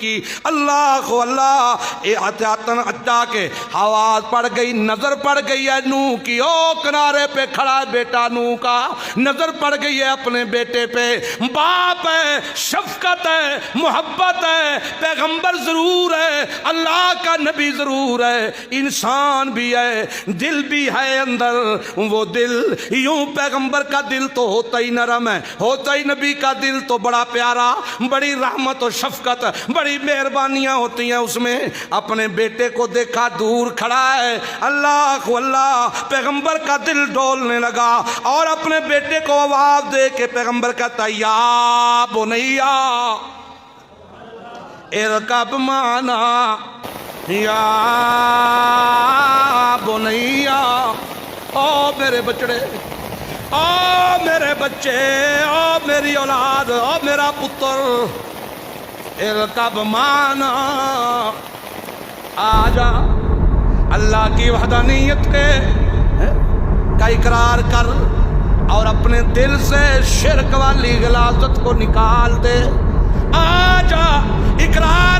کی اللہ اچھا کے آواز پڑ گئی، نظر پڑ گئی ہے نو کی، او کنارے پہ کھڑا ہے بیٹا نو کا، نظر پڑ گئی ہے اپنے بیٹے پہ، باپ ہے، شفقت ہے، محبت ہے، پیغمبر ضرور ہے، اللہ کا نبی ضرور ہے، انسان بھی ہے، دل بھی ہے اندر، وہ دل یوں پیغمبر کا دل تو ہوتا ہی نرم ہے، ہوتا ہی نبی کا دل تو بڑا پیارا، بڑی رحمت و شفقت، بڑی مہربانیاں ہوتی ہیں اس میں۔ اپنے بیٹے کو دیکھا دور کھڑا ہے، اللہ پیغمبر کا دل ڈولنے لگا، اور اپنے بیٹے کو آواز دے کے پیغمبر کہتا یا بنیا ارکب معنا، یا بنیا، او میرے بچڑے، او میرے بچے، او میری اولاد، او میرا پتر، ارکب معنا، آجا اللہ کی وحدانیت کا اقرار کر، اور اپنے دل سے شرک والی غلاظت کو نکال دے، آجا اقرار